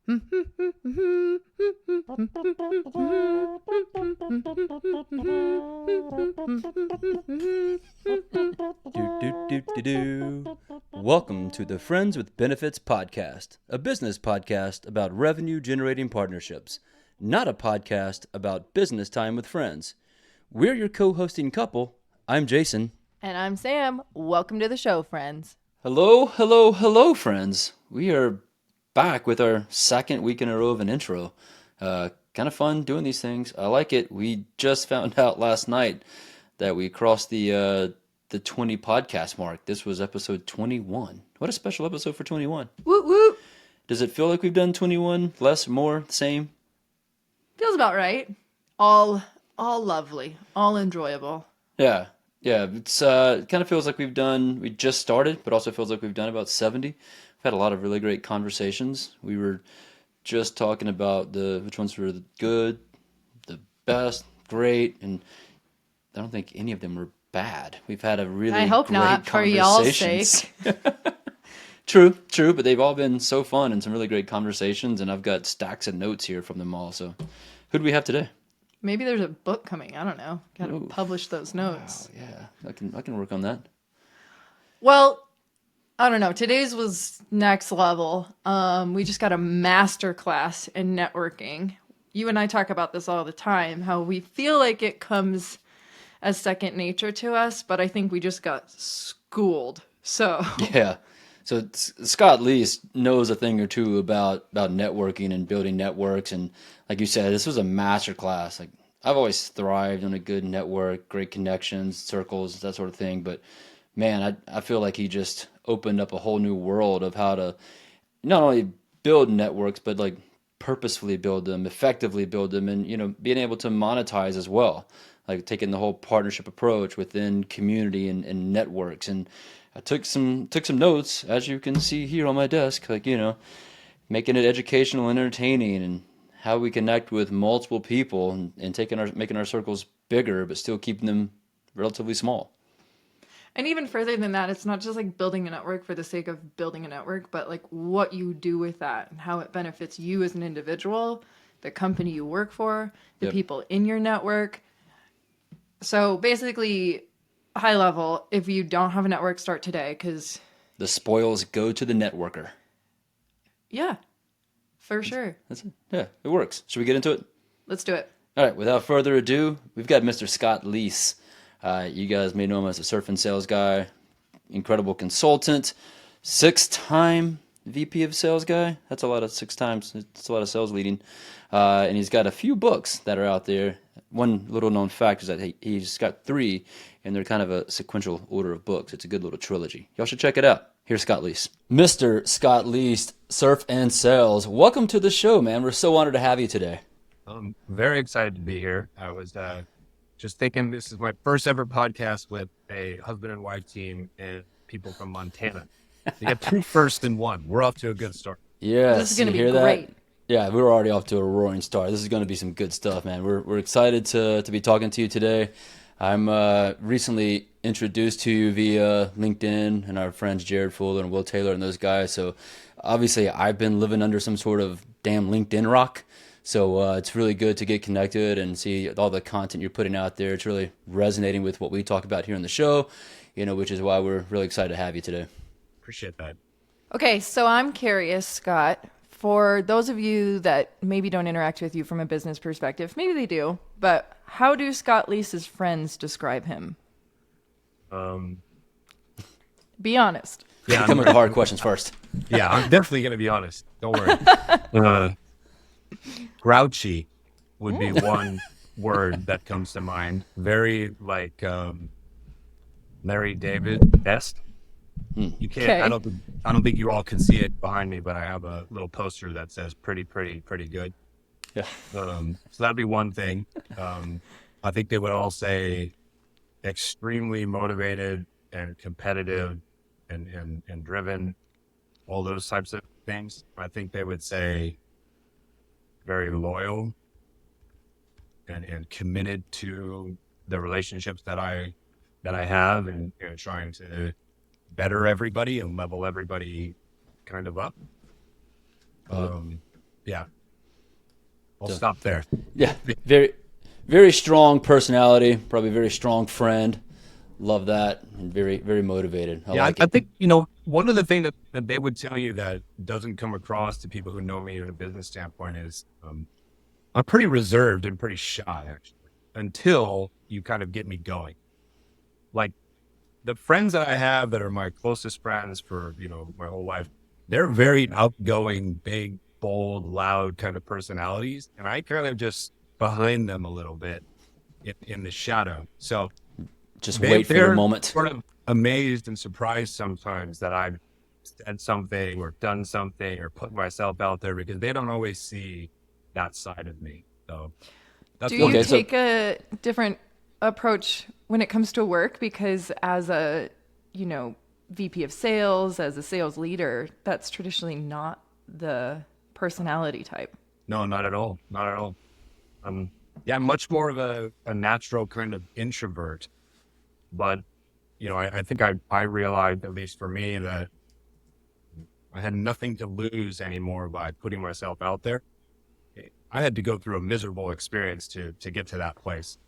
Do, do, do, do, do. Welcome to the Friends with Benefits podcast, a business podcast about revenue-generating partnerships, not a podcast about business time with friends. We're your co-hosting couple. I'm Jason. And I'm Sam. Welcome to the show, friends. Hello, hello, hello, friends. We are back with our second week in a row of an intro. Kind of fun doing these things. I like it. We just found out last night that we crossed the 20 podcast mark. This was episode 21. What a special episode for 21. Woot woot. Does it feel like we've done 21? Less, more, same? Feels about right. All lovely. All enjoyable. Yeah. It's it kind of feels like we just started, but also feels like we've done about 70. We've had a lot of really great conversations. We were just talking about which ones were the good, the best, great, and I don't think any of them were bad. We've had a really I hope great not, for y'all's sake. True, but they've all been so fun and some really great conversations, and I've got stacks of notes here from them all. So who do we have today? Maybe there's a book coming. I don't know. Got to publish those notes. Wow, yeah, I can work on that. Well, I don't know. Today's was next level. We just got a masterclass in networking. You and I talk about this all the time, how we feel like it comes as second nature to us, but I think we just got schooled. So Yeah. So Scott Leese knows a thing or two about networking and building networks, and like you said, this was a master class. Like I've always thrived on a good network, great connections, circles, that sort of thing. But man, I feel like he just opened up a whole new world of how to not only build networks, but like purposefully build them, effectively build them, and being able to monetize as well. Like taking the whole partnership approach within community and networks. And I took some notes, as you can see here on my desk, like, making it educational and entertaining, and how we connect with multiple people, and making our circles bigger, but still keeping them relatively small. And even further than that, it's not just like building a network for the sake of building a network, but like what you do with that and how it benefits you as an individual, the company you work for, the people in your network. So basically, high level, if you don't have a network, start today, because the spoils go to the networker. Yeah, for sure. That's it. Yeah, it works. Should we get into it? Let's do it. All right, without further ado, we've got Mr. Scott Leese. You guys may know him as a surf and sales guy, incredible consultant, 6-time VP of sales guy. That's a lot of 6 times. It's a lot of sales leading. And he's got a few books that are out there. One little known fact is that he's got 3, and they're kind of a sequential order of books. It's a good little trilogy. Y'all should check it out. Here's Scott Leese. Mr. Scott Leese, Surf and Sales. Welcome to the show, man. We're so honored to have you today. I'm very excited to be here. I was just thinking this is my first ever podcast with a husband and wife team and people from Montana. You got 2 firsts in 1. We're off to a good start. Yes, this is going to be great. That? Yeah, we're already off to a roaring start. This is going to be some good stuff, man. We're excited to be talking to you today. I'm recently introduced to you via LinkedIn and our friends Jared Fuller and Will Taylor and those guys. So obviously I've been living under some sort of damn LinkedIn rock. So it's really good to get connected and see all the content you're putting out there. It's really resonating with what we talk about here on the show, which is why we're really excited to have you today. Appreciate that. Okay, so I'm curious, Scott, for those of you that maybe don't interact with you from a business perspective, maybe they do, but how do Scott Leese's friends describe him? Be honest. Yeah, come with the hard questions first. Yeah, I'm definitely going to be honest. Don't worry. Grouchy would be one word that comes to mind. Very like Larry David-esque. You can't. Okay. I don't think you all can see it behind me, but I have a little poster that says "pretty good." Yeah. So that'd be one thing. I think they would all say extremely motivated and competitive and driven, all those types of things. I think they would say very loyal and committed to the relationships that I have, and trying to better everybody and level everybody kind of up. Yeah. I'll So, stop there. yeah, very, very strong personality, probably very strong friend. Love that, and very, very motivated. I Yeah, like I it. think, one of the things that they would tell you that doesn't come across to people who know me in a business standpoint is I'm pretty reserved and pretty shy, actually, until you kind of get me going. Like the friends that I have that are my closest friends for, my whole life, they're very outgoing, big, bold, loud kind of personalities. And I kind of just behind them a little bit in the shadow. So Just they wait for your they're moment. sort of amazed and surprised sometimes that I've said something or done something or put myself out there because they don't always see that side of me. So Do that's one you Okay, thing. so take a different approach when it comes to work? Because as a, you know, VP of sales, as a sales leader, that's traditionally not the personality type. No, not at all. Not at all. Yeah, I'm much more of a natural kind of introvert, but I think I realized, at least for me, that I had nothing to lose anymore by putting myself out there. I had to go through a miserable experience to get to that place.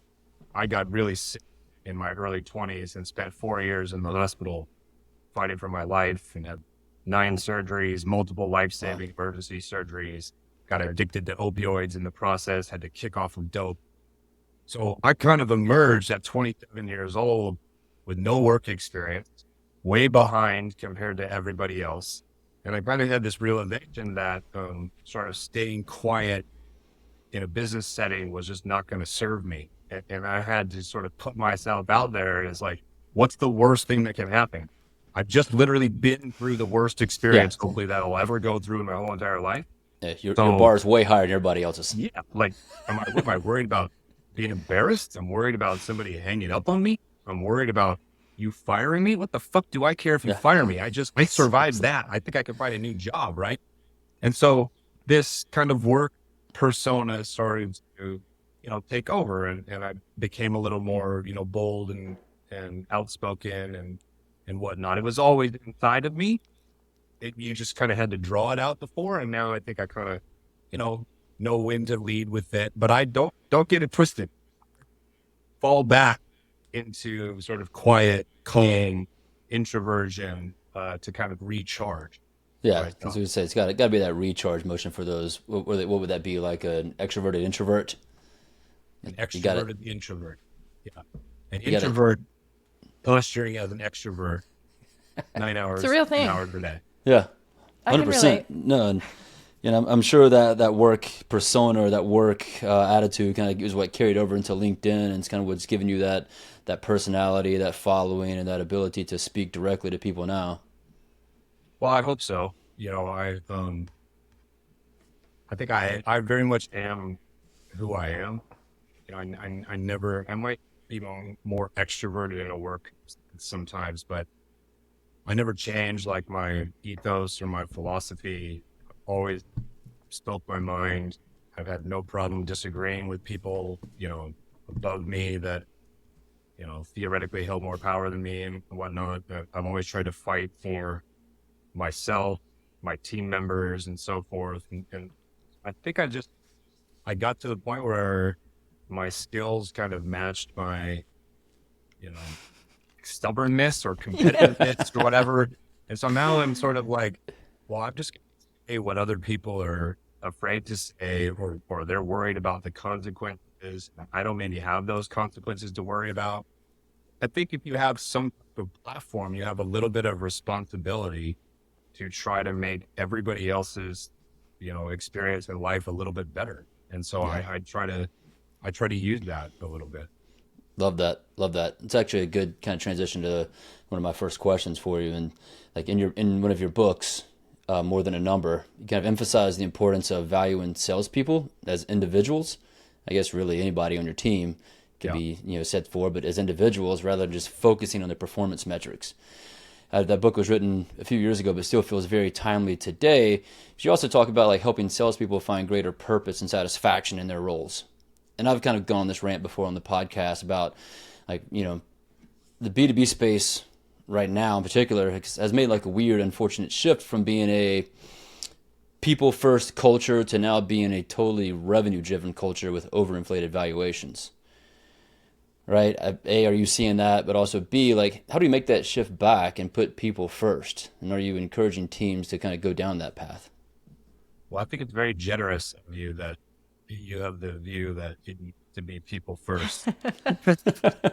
I got really sick in my early 20s and spent 4 years in the hospital fighting for my life and had 9 surgeries, multiple wow. life-saving emergency surgeries, got addicted to opioids in the process, had to kick off from dope. So I kind of emerged at 27 years old with no work experience, way behind compared to everybody else. And I kind of had this realization that sort of staying quiet in a business setting was just not going to serve me. And I had to sort of put myself out there as like, what's the worst thing that can happen? I've just literally been through the worst Yeah, experience, hopefully, that I'll ever go through in my whole entire life. yeah, your So bar is way higher than everybody else's. yeah, like, what am I worried about being embarrassed? I'm worried about somebody hanging up on me. I'm worried about you firing me. What the fuck do I care if you Yeah, fire me? I survived that. I think I could find a new job, right? And so this kind of work persona started to, take over, and I became a little more, bold and outspoken and whatnot. It was always inside of me. You just kind of had to draw it out before, and now I think I kind of, you know when to lead with it. But I don't get it twisted. Fall back into sort of quiet, calm introversion to kind of recharge yeah. That's what myself. you say. It's got to be that recharge motion for those. What would that be like? An extroverted introvert. An You got it. extroverted introvert. Yeah. An You got it. introvert posturing as an extrovert nine It's a hours, real 10 thing. hours a day. Yeah, I can 100%. relate. No, and I'm sure that work persona or that work attitude kind of is what carried over into LinkedIn, and it's kind of what's given you that personality, that following, and that ability to speak directly to people now. Well, I hope so. I think I very much am who I am. I never, I might be more extroverted in a work sometimes, but I never changed like my ethos or my philosophy. I've always spoke my mind. I've had no problem disagreeing with people, above me that, theoretically held more power than me and whatnot. But I'm always trying to fight for myself, my team members, and so forth. And I think I got to the point where my skills kind of matched my, you know, stubbornness or competitiveness or whatever. And so now I'm sort of like, well, I'm just going to say what other people are afraid to say, or they're worried about the consequences. I don't maybe have those consequences to worry about. I think if you have some type of platform, you have a little bit of responsibility to try to make everybody else's, experience in life a little bit better. And so Yeah, I try to use that a little bit. love that. Love that. It's actually a good kind of transition to one of my first questions for you. And like in one of your books, More Than a Number, you kind of emphasize the importance of valuing salespeople as individuals. I guess really anybody on your team could Yeah. be set for, but as individuals rather than just focusing on the performance metrics. That book was written a few years ago, but still feels very timely today. But you also talk about like helping salespeople find greater purpose and satisfaction in their roles. And I've kind of gone on this rant before on the podcast about like the B2B space right now in particular has made like a weird, unfortunate shift from being people first culture to now being a totally revenue driven culture with overinflated valuations, right? A, are you seeing that? But also B, like, how do you make that shift back and put people first? And are you encouraging teams to kind of go down that path? Well, I think it's very generous of you that you have the view that it needs to be people first.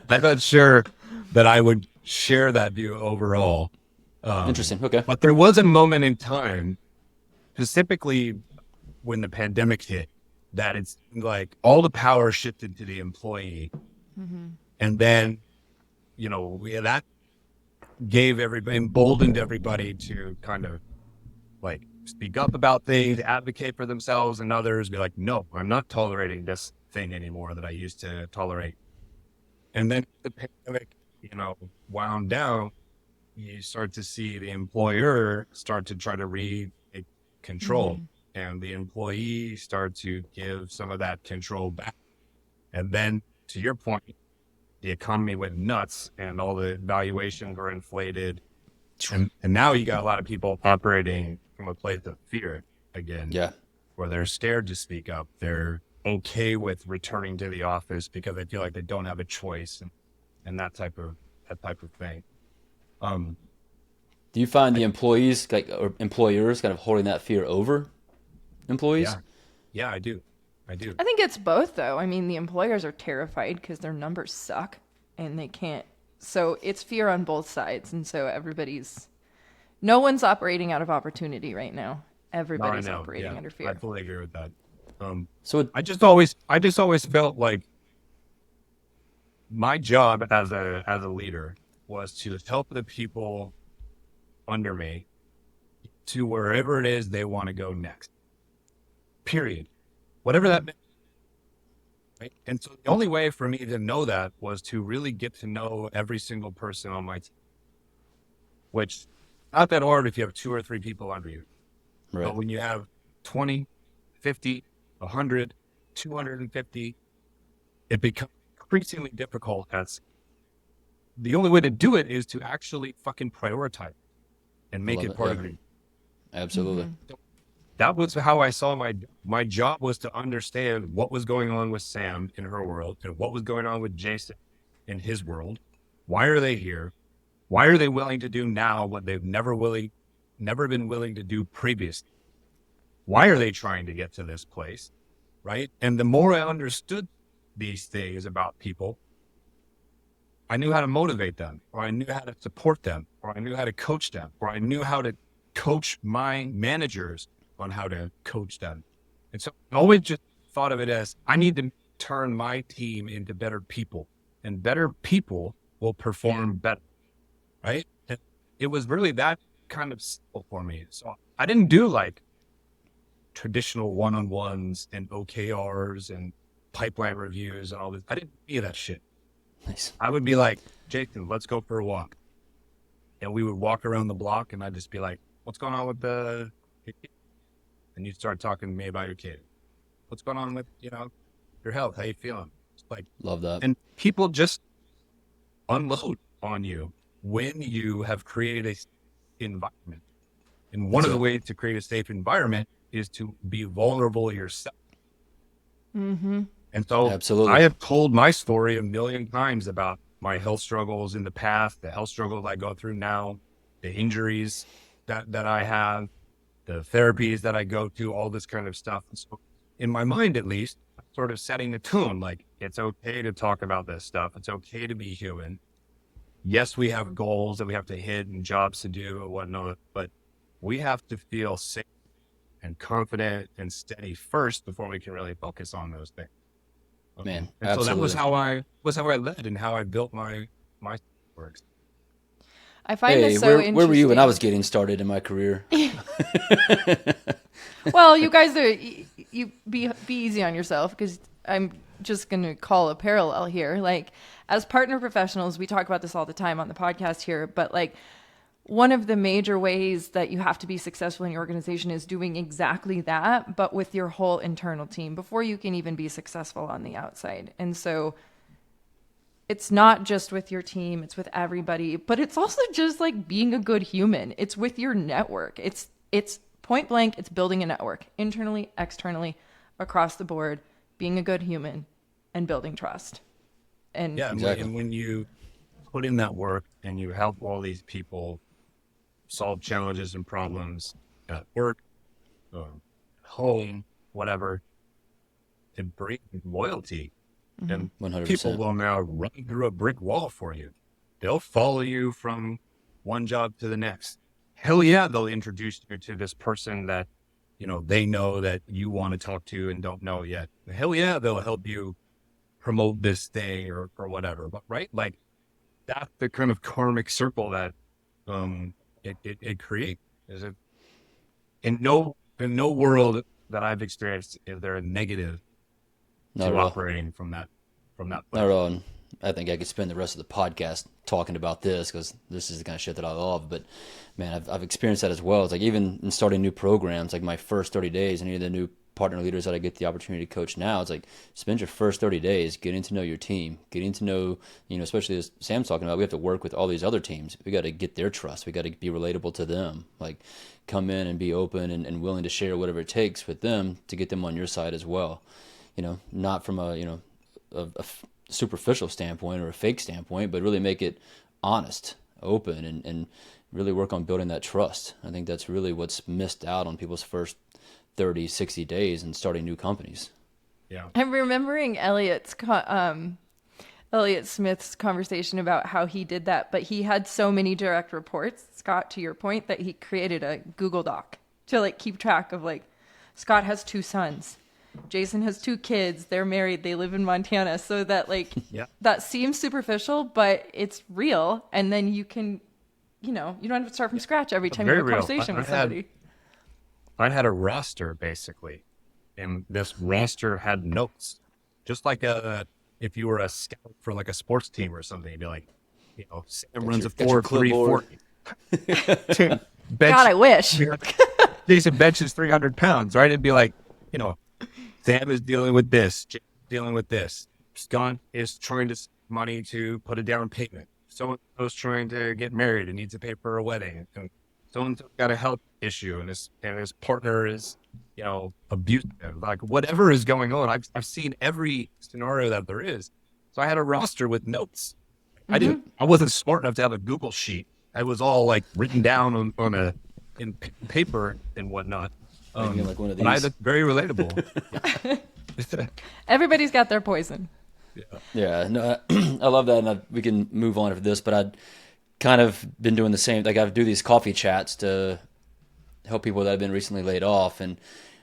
I'm not sure that I would share that view overall. Interesting. Okay. But there was a moment in time, specifically when the pandemic hit, that it's like all the power shifted to the employee. And then, that gave everybody, emboldened everybody to kind of like speak up about things, advocate for themselves and others, be like, no, I'm not tolerating this thing anymore that I used to tolerate. And then the pandemic, wound down, you start to see the employer start to try to retake control and the employee start to give some of that control back. And then to your point, the economy went nuts and all the valuations were inflated. And now you got a lot of people operating from a place of fear again, Yeah. where they're scared to speak up. They're okay with returning to the office because they feel like they don't have a choice and that type of thing. Do you find the employees, like, or employers, kind of holding that fear over employees? Yeah, I do. I think it's both, though. I mean, the employers are terrified because their numbers suck and they can't. So it's fear on both sides. And so no one's operating out of opportunity right now. Everybody's operating under fear. I fully agree with that. So I just always felt like my job as a leader was to help the people under me to wherever it is they want to go next. Period. Whatever that meant. Right? And so the only way for me to know that was to really get to know every single person on my team, which not that hard if you have 2 or 3 people under you. right. But when you have 20, 50, 100, 250, it becomes increasingly difficult. The only way to do it is to actually fucking prioritize and make it part of you. Absolutely. That was how I saw my job was to understand what was going on with Sam in her world and what was going on with Jason in his world. Why are they here? Why are they willing to do now what they've never been willing to do previously? Why are they trying to get to this place? Right? And the more I understood these things about people, I knew how to motivate them, or I knew how to support them, or I knew how to coach them, or I knew how to coach my managers on how to coach them. And so I always just thought of it as I need to turn my team into better people, and better people will perform better, right? And it was really that kind of simple for me. So I didn't do like traditional one-on-ones and OKRs and pipeline reviews and all this. I didn't do any of that shit. Nice. I would be like, Jason, let's go for a walk. And we would walk around the block and I'd just be like, what's going on with the kid? And you'd start talking to me about your kid. What's going on with, your health? How you feeling? It's like, Love that. and people just unload on you when you have created a safe environment. And one of the ways to create a safe environment is to be vulnerable yourself. And so Absolutely. I have told my story a million times about my health struggles in the past, the health struggles I go through now, the injuries that I have, the therapies that I go to, all this kind of stuff. And so in my mind, at least, I'm sort of setting the tone, like it's okay to talk about this stuff. It's okay to be human. Yes, we have goals that we have to hit and jobs to do and whatnot, but we have to feel safe and confident and steady first before we can really focus on those things. Man, and absolutely. so that was how I led and how I built my works. I find this so interesting. Where were you when I was getting started in my career? Well, you guys you be easy on yourself, because I'm just going to call a parallel here. Like, as partner professionals, we talk about this all the time on the podcast here, but like, one of the major ways that you have to be successful in your organization is doing exactly that, but with your whole internal team before you can even be successful on the outside. And so it's not just with your team, it's with everybody, but it's also just like being a good human. It's with your network. It's point blank, it's building a network internally, externally, across the board, being a good human and building trust. And Yeah, Exactly. and when you put in that work and you help all these people solve challenges and problems at work, home, whatever, it brings loyalty. And people 100%. will now run through a brick wall for you. They'll follow you from one job to the next. Hell yeah, they'll introduce you to this person that, they know that you want to talk to and don't know yet. Hell yeah, they'll help you promote this thing or whatever. But right, like that's the kind of karmic circle that it creates. Is it in no world that I've experienced is there a negative Not to at all. operating from that Not place. at all. And I think I could spend the rest of the podcast talking about this because this is the kind of shit that I love. But man, I've experienced that as well. It's like even in starting new programs, like my first 30 days, any of the new partner leaders that I get the opportunity to coach now, it's like spend your first 30 days getting to know your team, getting to know, especially as Sam's talking about, we have to work with all these other teams. We got to get their trust. We got to be relatable to them. Like come in and be open and willing to share whatever it takes with them to get them on your side as well. Not from a superficial standpoint or a fake standpoint, but really make it honest, open, and really work on building that trust. I think that's really what's missed out on people's first 30, 60 days in starting new companies. Yeah. I'm remembering Elliot Smith's conversation about how he did that, but he had so many direct reports, Scott, to your point, that he created a Google Doc to like keep track of like, Scott has 2 sons. Jason has 2 kids. They're married. They live in Montana. So that like, that seems superficial, but it's real. And then you can, you don't have to start from scratch every time you Very have a real. conversation with somebody. I had a roster basically, and this roster had notes, just like if you were a scout for like a sports team or something, you'd be like, Sam runs a 4.3 40. God, I wish. Jason benches 300 pounds, right? It'd be like, Sam is dealing with this, Jim is dealing with this. Scott is trying to save money to put a down payment. Someone's trying to get married and needs to pay for a wedding. And someone's got a health issue and his partner is, abusive. Like whatever is going on, I've seen every scenario that there is. So I had a roster with notes. I wasn't smart enough to have a Google sheet. It was all like written down in paper and whatnot. Like one of But these. very relatable. Everybody's got their poison. Yeah, no, I love that, and we can move on for this. But I'd kind of been doing the same. Like I do these coffee chats to help people that have been recently laid off, and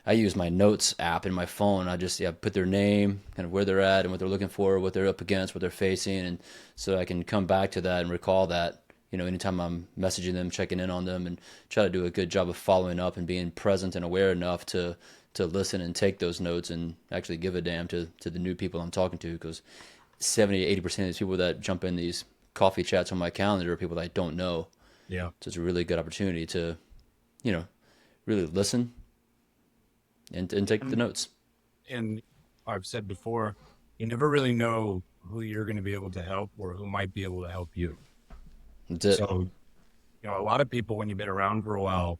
I use my notes app in my phone. I just put their name, kind of where they're at, and what they're looking for, what they're up against, what they're facing, and so I can come back to that and recall that. Anytime I'm messaging them, checking in on them, and try to do a good job of following up and being present and aware enough to listen and take those notes and actually give a damn to the new people I'm talking to, because 70 to 80% of these people that jump in these coffee chats on my calendar are people that I don't know. Yeah. So it's a really good opportunity to, really listen and take the notes. And I've said before, you never really know who you're going to be able to help or who might be able to help you. That's it. So, a lot of people, when you've been around for a while,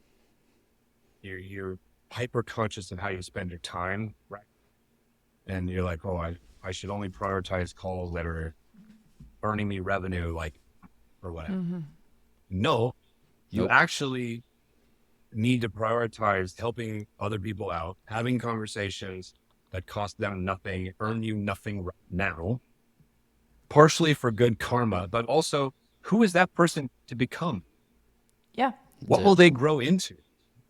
you're hyper conscious of how you spend your time, right? And you're like, oh, I should only prioritize calls that are earning me revenue, like, or whatever. No, you actually need to prioritize helping other people out, having conversations that cost them nothing, earn you nothing right now, partially for good karma, but also who is that person to become? Yeah. What will they grow into?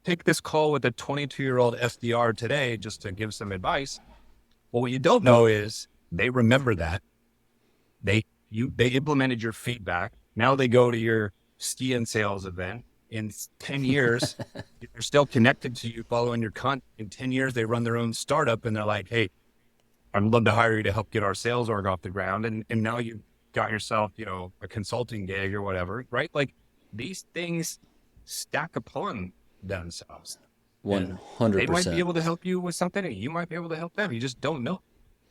Take this call with a 22-year-old SDR today just to give some advice. Well, what you don't know is they remember that. They implemented your feedback. Now they go to your ski and sales event. In 10 years, they're still connected to you, following your content. In 10 years, they run their own startup and they're like, hey, I'd love to hire you to help get our sales org off the ground. And now you've got yourself, a consulting gig or whatever, right? Like these things stack upon themselves. 100%. They might be able to help you with something and you might be able to help them. You just don't know.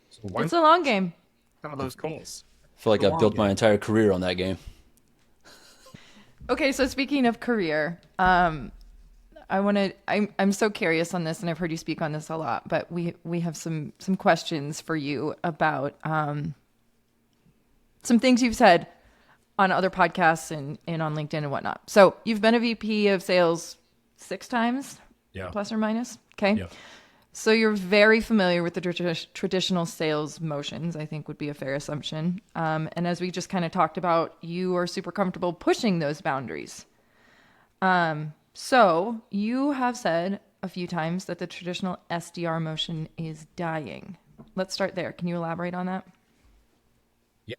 So why It's a long game. some of those calls? I feel like I've built my entire career on that game. Okay, so speaking of career, I I'm so curious on this, and I've heard you speak on this a lot, but we have some questions for you about some things you've said on other podcasts and on LinkedIn and whatnot. So you've been a VP of sales 6 times, Yeah. plus or minus. Okay. Yeah. So you're very familiar with the traditional sales motions, I think would be a fair assumption. And as we just kind of talked about, you are super comfortable pushing those boundaries. So you have said a few times that the traditional SDR motion is dying. Let's start there. Can you elaborate on that? Yeah.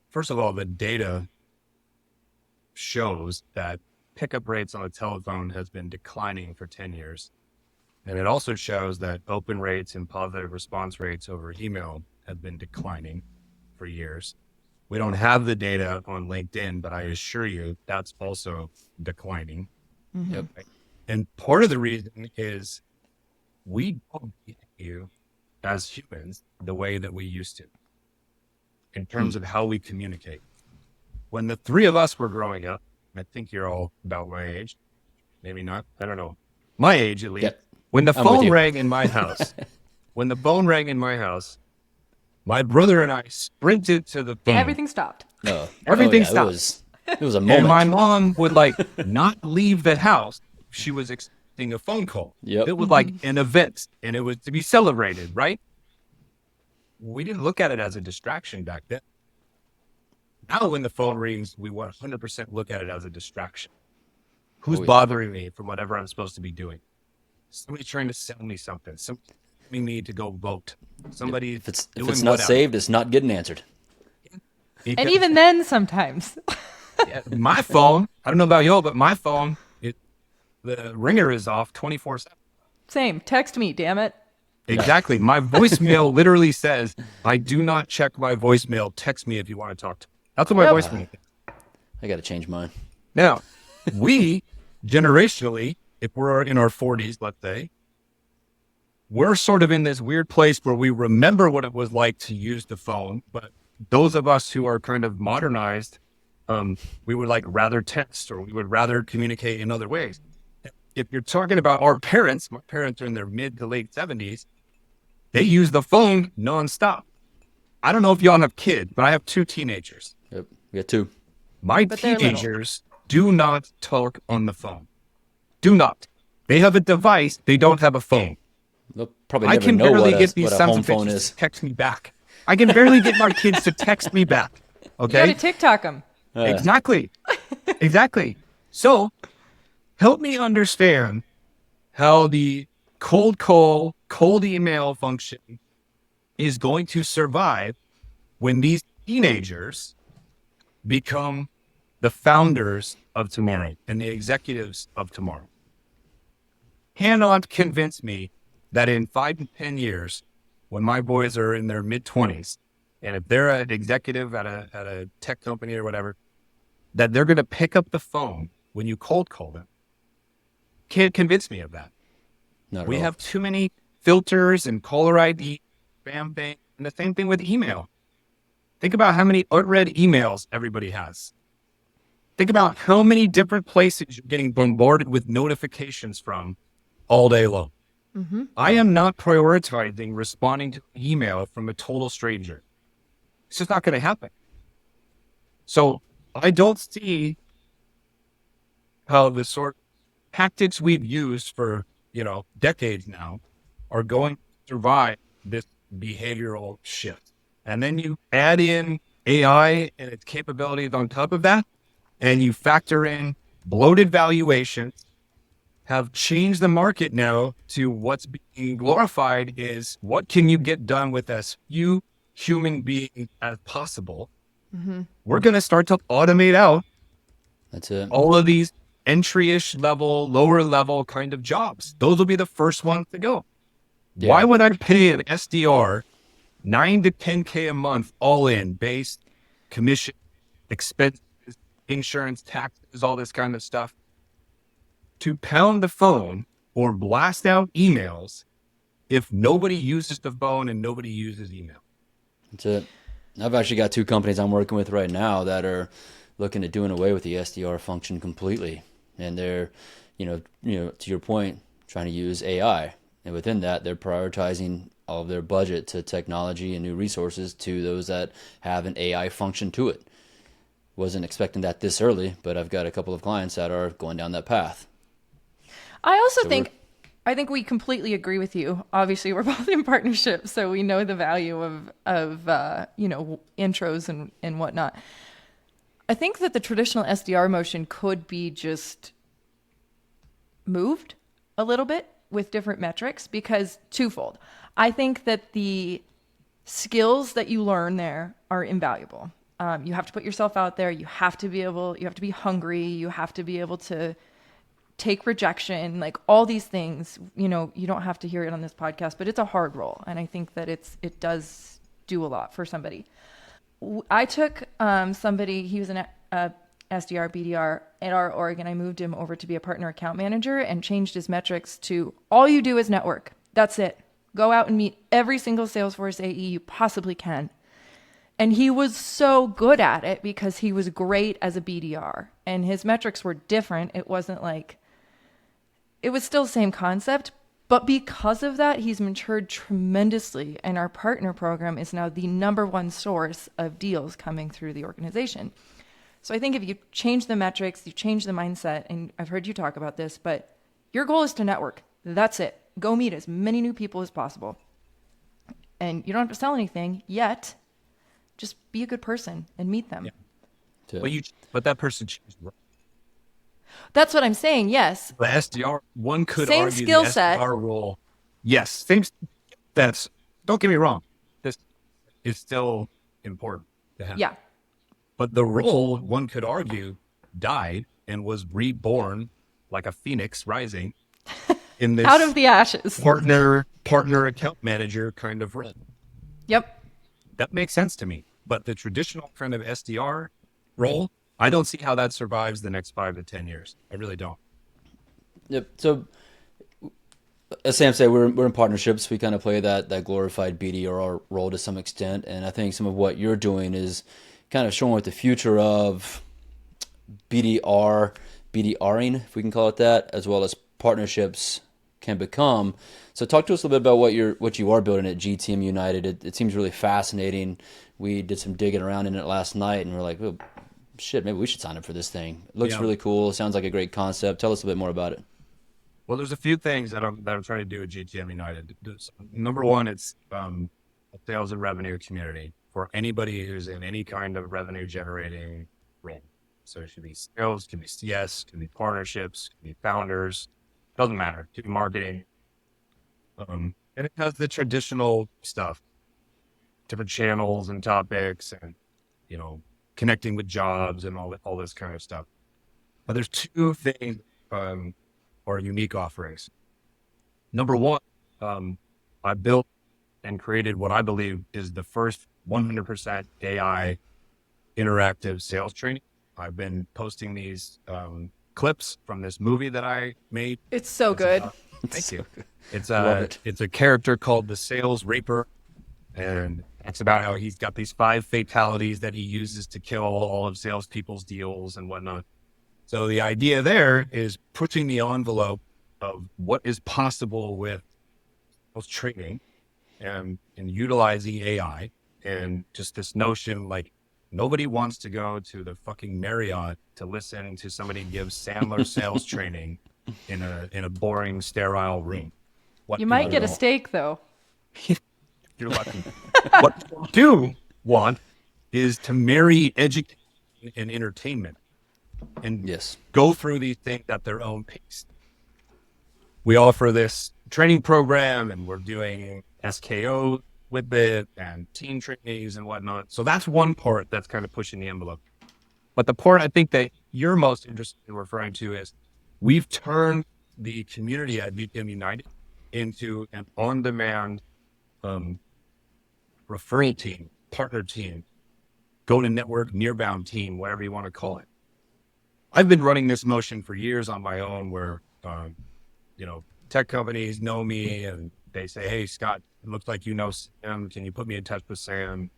First of all, the data shows that pickup rates on the telephone has been declining for 10 years. And it also shows that open rates and positive response rates over email have been declining for years. We don't have the data on LinkedIn, but I assure you that's also declining. Mm-hmm. Yep. And part of the reason is we don't behave as humans the way that we used to in terms of how we communicate. When the 3 of us were growing up, I think you're all about my age, maybe not, I don't know, my age at least. Yep. When the I'm with phone you. rang in my house, my brother and I sprinted to the phone. Everything stopped. No. Everything yeah, stopped. It was a And moment. my mom would like not leave the house. She was expecting a phone call. Yep. It was like an event and it was to be celebrated, right? We didn't look at it as a distraction back then. Now when the phone rings, we 100% look at it as a distraction. Who's Oh, yeah. bothering me from whatever I'm supposed to be doing? Somebody trying to sell me something. Somebody telling me to go vote. Somebody If it's doing not whatever. saved, it's not getting answered. And even then, sometimes. My phone, I don't know about y'all, but my phone, the ringer is off 24/7. Same. Text me, damn it. Exactly. My voicemail literally says, I do not check my voicemail. Text me if you want to talk to me. That's what my Yep. voicemail is. I got to change mine. Now, we generationally, if we're in our 40s, let's say, we're sort of in this weird place where we remember what it was like to use the phone. But those of us who are kind of modernized, we would like rather text or we would rather communicate in other ways. If you're talking about our parents, my parents are in their mid to late 70s, they use the phone nonstop. I don't know if y'all have kids, but I have 2 teenagers. Yep. We got 2. My But they're little. teenagers do not talk on the phone. Do not. They have a device. They don't have a phone. They'll probably I never can know barely what get these what a sons home of phone bitches is. to text me back. I can barely get my kids to text me back. You Okay? got to TikTok them. Exactly. Exactly. So help me understand how the cold call, cold email function is going to survive when these teenagers become the founders of tomorrow and the executives of tomorrow. Cannot convince me that in 5 to 10 years, when my boys are in their mid-20s, and if they're an executive at a tech company or whatever, that they're going to pick up the phone when you cold call them. Can't convince me of that. Not at We all. have too many filters and caller ID, spam bank, and the same thing with email. Think about how many unread emails everybody has. Think about how many different places you're getting bombarded with notifications from all day long. Mm-hmm. I am not prioritizing responding to an email from a total stranger. It's just not going to happen. So I don't see how the sort of tactics we've used for, decades now are going to survive this behavioral shift. And then you add in AI and its capabilities on top of that, and you factor in bloated valuations, have changed the market now to what's being glorified is what can you get done with as few human beings as possible. Mm-hmm. We're going to start to automate out That's it. all of these entry-ish level, lower level kind of jobs. Those will be the first ones to go. Yeah. Why would I pay an SDR 9 to 10K a month all in, base, commission, expenses, insurance, taxes, all this kind of stuff, to pound the phone or blast out emails if nobody uses the phone and nobody uses email? That's it. I've actually got 2 companies I'm working with right now that are looking at doing away with the SDR function completely. And they're, to your point, trying to use AI, and within that, they're prioritizing all of their budget to technology and new resources to those that have an AI function to it. Wasn't expecting that this early, but I've got a couple of clients that are going down that path. I also So we're I think we completely agree with you. Obviously, we're both in partnership, so we know the value of intros and whatnot. I think that the traditional SDR motion could be just moved a little bit with different metrics because twofold. I think that the skills that you learn there are invaluable. You have to put yourself out there. You have to be hungry. You have to be able to take rejection, like all these things. You don't have to hear it on this podcast, but it's a hard role. And I think that it does do a lot for somebody. I took somebody, he was an SDR, BDR at our org, and I moved him over to be a partner account manager and changed his metrics to all you do is network. That's it. Go out and meet every single Salesforce AE you possibly can. And he was so good at it because he was great as a BDR and his metrics were different. It was still the same concept, but because of that, he's matured tremendously. And our partner program is now the number one source of deals coming through the organization. So I think if you change the metrics, you change the mindset, and I've heard you talk about this, but your goal is to network. That's it. Go meet as many new people as possible. And you don't have to sell anything yet. Just be a good person and meet them. Yeah. But that person changed. That's what I'm saying. Yes. The SDR, one could same argue skill the set. SDR role. Yes, things. Don't get me wrong. This is still important to have. Yeah. But the role, one could argue, died and was reborn like a phoenix rising in this out of the ashes. Partner account manager kind of role. Yep. That makes sense to me. But the traditional kind of SDR role, I don't see how that survives the next 5 to 10 years. I really don't. Yep. So as Sam said, we're in partnerships. We kind of play that glorified BDR role to some extent, and I think some of what you're doing is kind of showing what the future of BDRing, if we can call it that, as well as partnerships can become. So talk to us a little bit about what you are building at GTM United. It seems really fascinating. We did some digging around in it last night, and we're like, oh, shit, maybe we should sign up for this thing. It looks really cool. Sounds like a great concept. Tell us a bit more about it. Well, there's a few things that I'm trying to do at GTM United. Number one, it's a sales and revenue community for anybody who's in any kind of revenue generating role. So it should be sales, can be CS, can be partnerships, can be founders, doesn't matter, it can be marketing. And it has the traditional stuff, different channels and topics and, connecting with jobs and all this kind of stuff. But there's two things or unique offerings. Number one, I built and created what I believe is the first 100% AI interactive sales training. I've been posting these clips from this movie that I made. It's so good. Thank you. It's a character called the Sales Reaper, and it's about how he's got these 5 fatalities that he uses to kill all of salespeople's deals and whatnot. So the idea there is pushing the envelope of what is possible with sales training and utilizing AI, and just this notion like nobody wants to go to the fucking Marriott to listen to somebody give Sandler sales training in a boring, sterile room. You might get a steak though. You're lucky. What you do want is to marry education and entertainment and go through these things at their own pace. We offer this training program and we're doing SKO with it and team trainings and whatnot. So that's one part that's kind of pushing the envelope. But the part I think that you're most interested in referring to is we've turned the community at GTM United into an on-demand referral team, partner team, go-to-network, nearbound team, whatever you want to call it. I've been running this motion for years on my own where, tech companies know me and they say, hey, Scott, it looks like you know Sam. Can you put me in touch with Sam?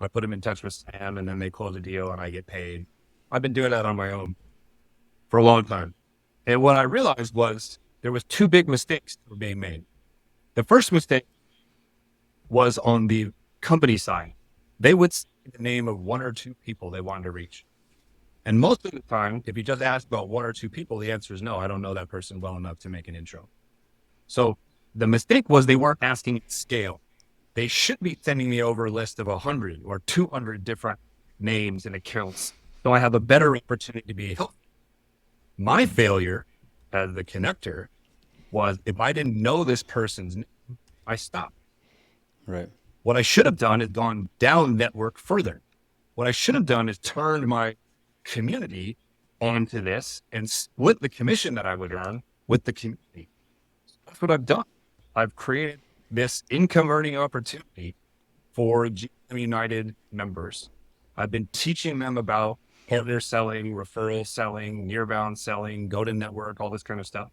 I put him in touch with Sam and then they close the deal and I get paid. I've been doing that on my own for a long time. And what I realized was there was two big mistakes that were being made. The first mistake was on the company side. They would say the name of one or two people they wanted to reach. And most of the time, if you just ask about one or two people, the answer is no, I don't know that person well enough to make an intro. So the mistake was they weren't asking at scale. They should be sending me over a list of 100 or 200 different names and accounts, so I have a better opportunity to be helpful. My failure as the connector was if I didn't know this person's name, I stopped. Right. What I should have done is gone down network further. What I should have done is turned my community onto this and split the commission that I would earn with the community. That's what I've done. I've created this income earning opportunity for GM United members. I've been teaching them about partner selling, referral selling, nearbound selling, go to network, all this kind of stuff.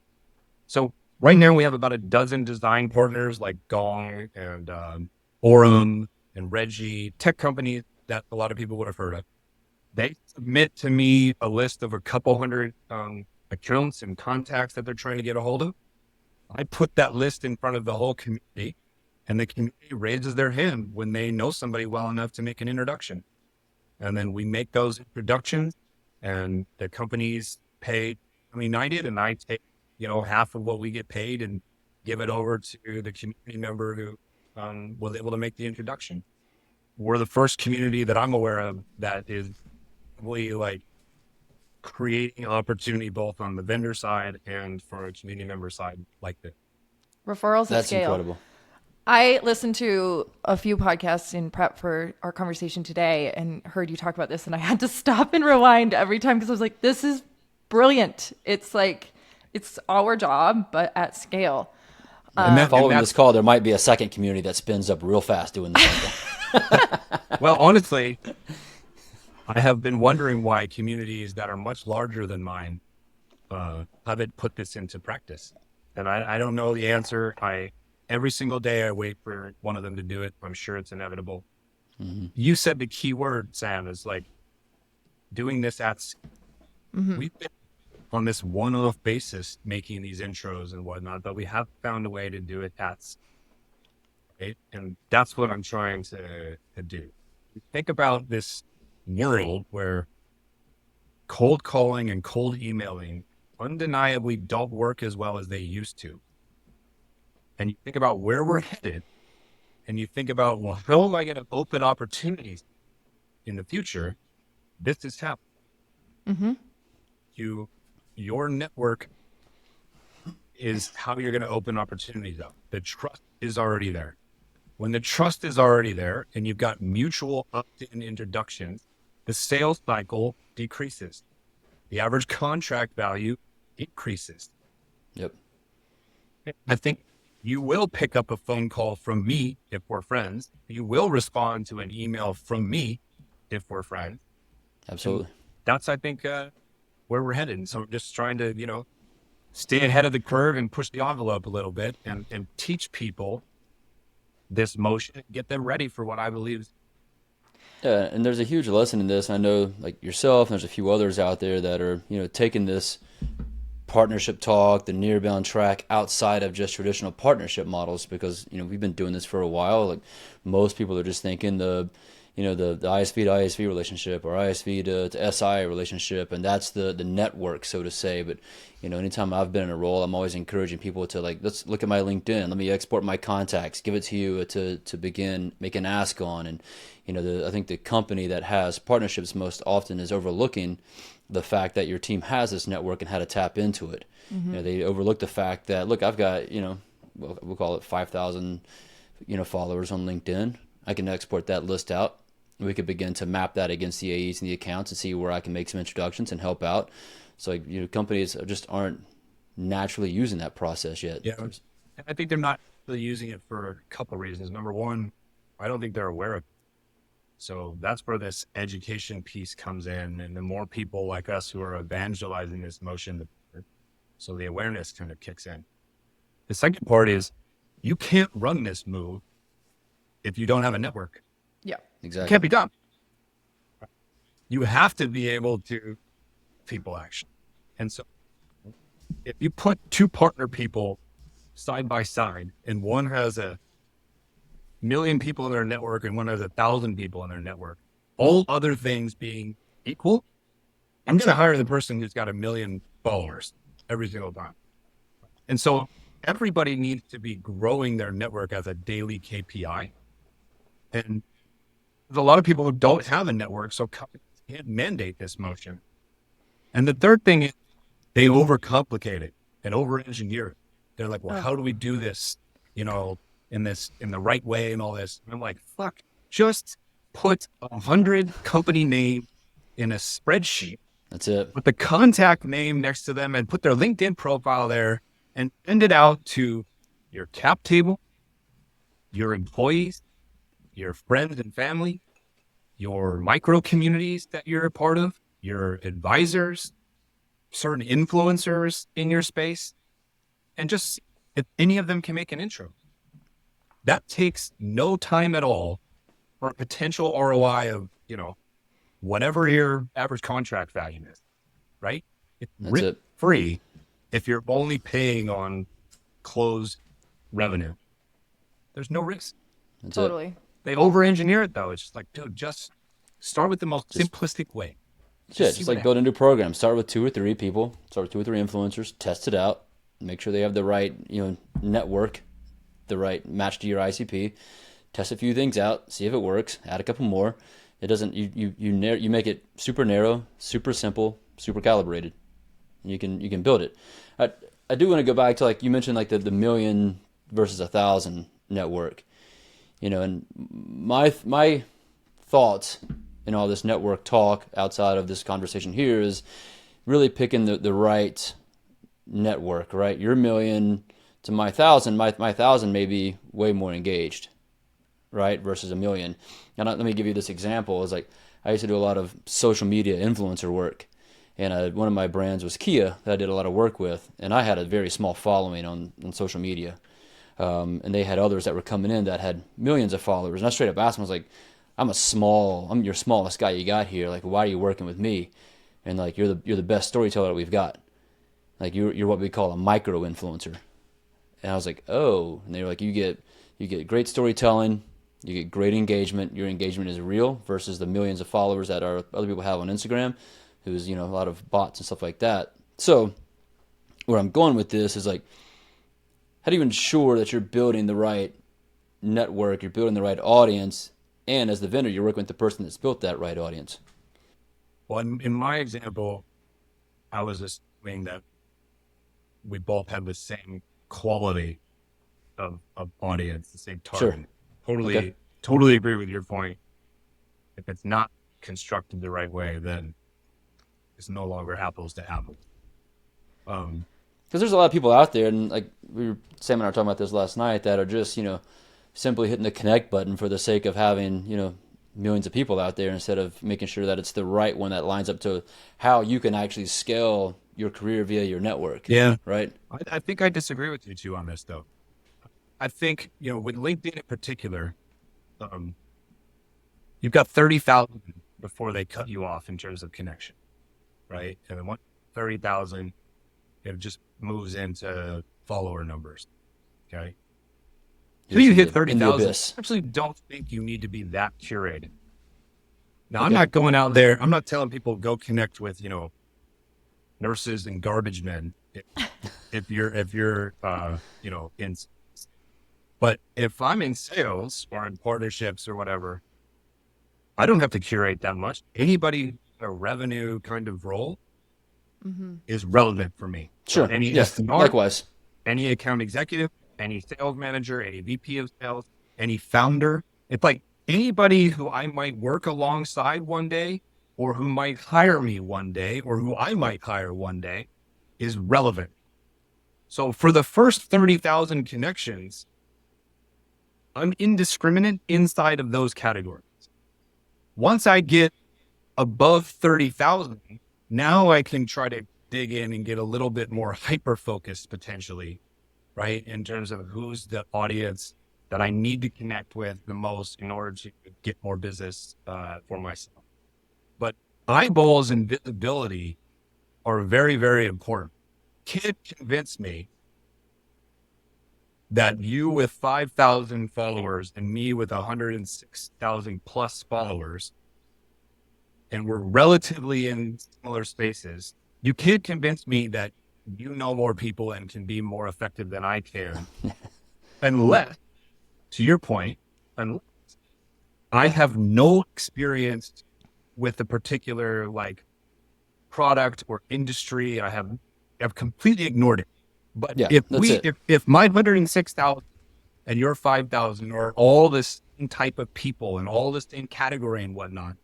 So right now we have about a dozen design partners like Gong and Orem and Reggie, tech companies that a lot of people would have heard of. They submit to me a list of a couple hundred accounts and contacts that they're trying to get a hold of. I put that list in front of the whole community, and the community raises their hand when they know somebody well enough to make an introduction. And then we make those introductions, and the companies pay United, and I take, half of what we get paid and give it over to the community member who was able to make the introduction. We're the first community that I'm aware of that is really like creating opportunity both on the vendor side and for a community member side like this. Referrals at That's scale. incredible. I listened to a few podcasts in prep for our conversation today and heard you talk about this, and I had to stop and rewind every time because I was like, this is brilliant. It's like, it's our job, but at scale. Following this call, there might be a second community that spins up real fast doing the same thing. Well, honestly, I have been wondering why communities that are much larger than mine haven't put this into practice. And I don't know the answer. Every single day I wait for one of them to do it. I'm sure it's inevitable. Mm-hmm. You said the key word, Sam, is like doing this at scale. Mm-hmm. We've been on this one-off basis making these intros and whatnot, but we have found a way to do it at scale. Right? And that's what I'm trying to do. Think about this world where cold calling and cold emailing undeniably don't work as well as they used to. And you think about where we're headed, and you think about, well, how am I going to open opportunities in the future? This is happening. Mm-hmm. Your network is how you're going to open opportunities up. The trust is already there. When the trust is already there and you've got mutual opt-in introductions, the sales cycle decreases. The average contract value increases. Yep. I think you will pick up a phone call from me if we're friends. You will respond to an email from me if we're friends. Absolutely. And that's, I think, where we're headed. And so I'm just trying to, stay ahead of the curve and push the envelope a little bit and teach people this motion, get them ready for what I believe is. Yeah, and there's a huge lesson in this. I know, like yourself, and there's a few others out there that are, taking this partnership talk, the near-bound track outside of just traditional partnership models, because, we've been doing this for a while. Like most people are just thinking the ISV to ISV relationship or ISV to SI relationship, and that's the network, so to say. But anytime I've been in a role, I'm always encouraging people to let's look at my LinkedIn, let me export my contacts, give it to you to begin make an ask on. And I think the company that has partnerships most often is overlooking the fact that your team has this network and how to tap into it. Mm-hmm. They overlook the fact that, look, I've got we'll call it 5,000 followers on LinkedIn. I can export that list out. We could begin to map that against the AEs and the accounts and see where I can make some introductions and help out. So, companies just aren't naturally using that process yet. Yeah, I think they're not really using it for a couple of reasons. Number one, I don't think they're aware of it. So that's where this education piece comes in. And the more people like us who are evangelizing this motion, so the awareness kind of kicks in. The second part is you can't run this move if you don't have a network. Yeah, exactly. It can't be done. You have to be able to people action. And so if you put two partner people side by side and one has 1,000,000 people in their network and one has 1,000 people in their network, all other things being equal, I'm going to hire the person who's got 1,000,000 followers every single time. And so everybody needs to be growing their network as a daily KPI. And there's a lot of people who don't have a network, so companies can't mandate this motion. And the third thing is they overcomplicate it and over-engineer it. They're like, well, how do we do this, in the right way and all this? And I'm like, fuck, just put 100 company names in a spreadsheet. That's it. Put the contact name next to them and put their LinkedIn profile there and send it out to your cap table, your employees, your friends and family, your micro communities that you're a part of, your advisors, certain influencers in your space, and just see if any of them can make an intro. That takes no time at all for a potential ROI of, whatever your average contract value is, right? It's That's it. free if you're only paying on closed revenue. There's no risk. That's Totally. it. They over-engineer it, though. It's just like, dude, just start with the most simplistic way. Just like build a new program. Start with 2 or 3 people. Start with 2 or 3 influencers. Test it out. Make sure they have the right, network, the right match to your ICP. Test a few things out. See if it works. Add a couple more. It doesn't. You make it super narrow, super simple, super calibrated. And you can build it. I do want to go back to, like you mentioned, like the million versus 1,000 network. And my thoughts in all this network talk outside of this conversation here is really picking the right network, right? Your million to my 1,000, my 1,000 may be way more engaged, right? Versus 1,000,000. And let me give you this example. Is like I used to do a lot of social media influencer work, and one of my brands was Kia that I did a lot of work with, and I had a very small following on social media. And they had others that were coming in that had millions of followers. And I straight up asked them, I was like, I'm your smallest guy you got here. Like, why are you working with me? And like, you're the best storyteller that we've got. Like, you're what we call a micro influencer. And I was like, oh. And they were like, you get great storytelling, you get great engagement. Your engagement is real versus the millions of followers that other people have on Instagram, who's a lot of bots and stuff like that. So where I'm going with this is like, how do you ensure that you're building the right network, you're building the right audience, and as the vendor, you're working with the person that's built that right audience? Well, in my example, I was assuming that we both have the same quality of audience, the same target. Sure. Totally agree with your point. If it's not constructed the right way, then it's no longer apples to apples. Because there's a lot of people out there, and like Sam and I were talking about this last night, that are just simply hitting the connect button for the sake of having millions of people out there, instead of making sure that it's the right one that lines up to how you can actually scale your career via your network. Yeah. Right. I think I disagree with you too on this, though. I think with LinkedIn in particular, you've got 30,000 before they cut you off in terms of connection, right? And then once 30,000, it just moves into follower numbers. Okay. Until you hit 30,000, I actually don't think you need to be that curated. Now, I'm not going out there. I'm not telling people go connect with, nurses and garbage men if you're in. But if I'm in sales or in partnerships or whatever, I don't have to curate that much. Anybody in a revenue kind of role is relevant for me. Sure. So any likewise. Any account executive, any sales manager, any VP of sales, any founder. It's like anybody who I might work alongside one day, or who might hire me one day, or who I might hire one day, is relevant. So for the first 30,000 connections, I'm indiscriminate inside of those categories. Once I get above 30,000, now I can try to dig in and get a little bit more hyper-focused potentially, right? In terms of who's the audience that I need to connect with the most in order to get more business for myself. But eyeballs and visibility are very, very important. can't convince me that you with 5,000 followers and me with 106,000 plus followers, and we're relatively in similar spaces, you can't convince me that you know more people and can be more effective than I can, unless, to your point, unless I have no experience with a particular like product or industry. I've completely ignored it. But Yeah, if that's it. if my 106,000 and your 5,000 are all this same type of people and all the same category and whatnot,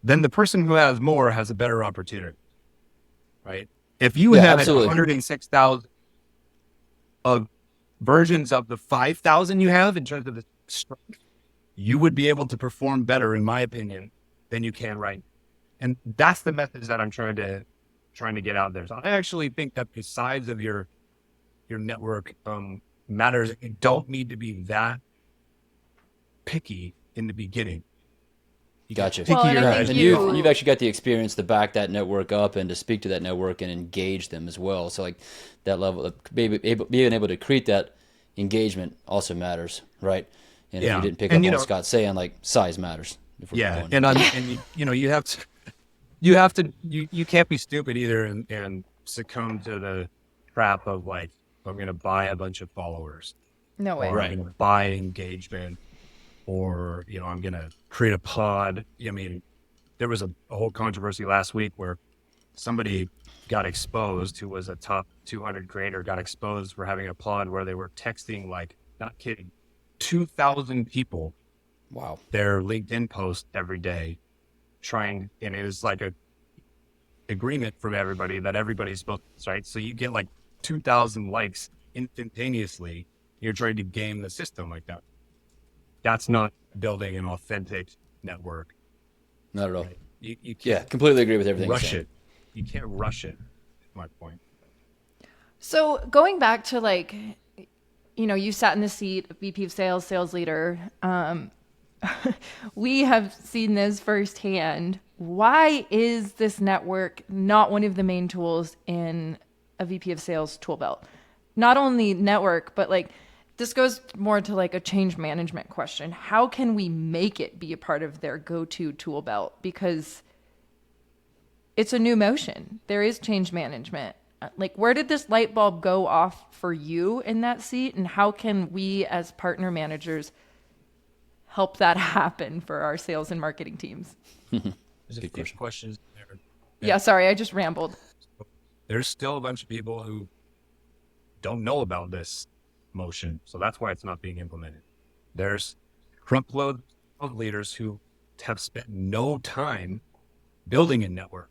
then the person who has more has a better opportunity, right? If you Yeah, had absolutely. 106,000 of versions of the 5,000 you have in terms of the strength, you would be able to perform better, in my opinion, than you can right now. And that's the message that I'm trying to get out there. So I actually think that the size of your network matters. You don't need to be that picky in the beginning. You get Gotcha. Well, and I pickier think as And you go. you've actually got the experience to back that network up and to speak to that network and engage them as well. So like that level of being able to create that engagement also matters, right? And if you Yeah, didn't pick and up on what Scott's saying, like size matters if we're yeah, going. and you can't be stupid either and succumb to the trap of like, I'm going to buy a bunch of followers, no way. or I'm Right. going to buy engagement, or I'm going to create a pod. I mean, there was a whole controversy last week where somebody got exposed, who was a top 200 creator, got exposed for having a pod where they were texting, like, not kidding, 2,000 people Wow. their LinkedIn post every day, and it was like a agreement from everybody that everybody's supposed to, right? So you get like 2,000 likes instantaneously. You're trying to game the system like that. That's not building an authentic network, Not at all. right? You Yeah, can't completely agree with everything you're rush saying. it. You can't rush it. My point. So going back to like, you sat in the seat of VP of Sales, sales leader. We have seen this firsthand. Why is this network not one of the main tools in a VP of Sales tool belt? Not only network, but like this goes more to like a change management question. How can we make it be a part of their go-to tool belt? Because it's a new motion. There is change management. Like, where did this light bulb go off for you in that seat? And how can we as partner managers help that happen for our sales and marketing teams? There's a Good few question. questions there. Yeah, sorry, I just rambled. There's still a bunch of people who don't know about this motion. So that's why it's not being implemented. There's truckload of leaders who have spent no time building a network.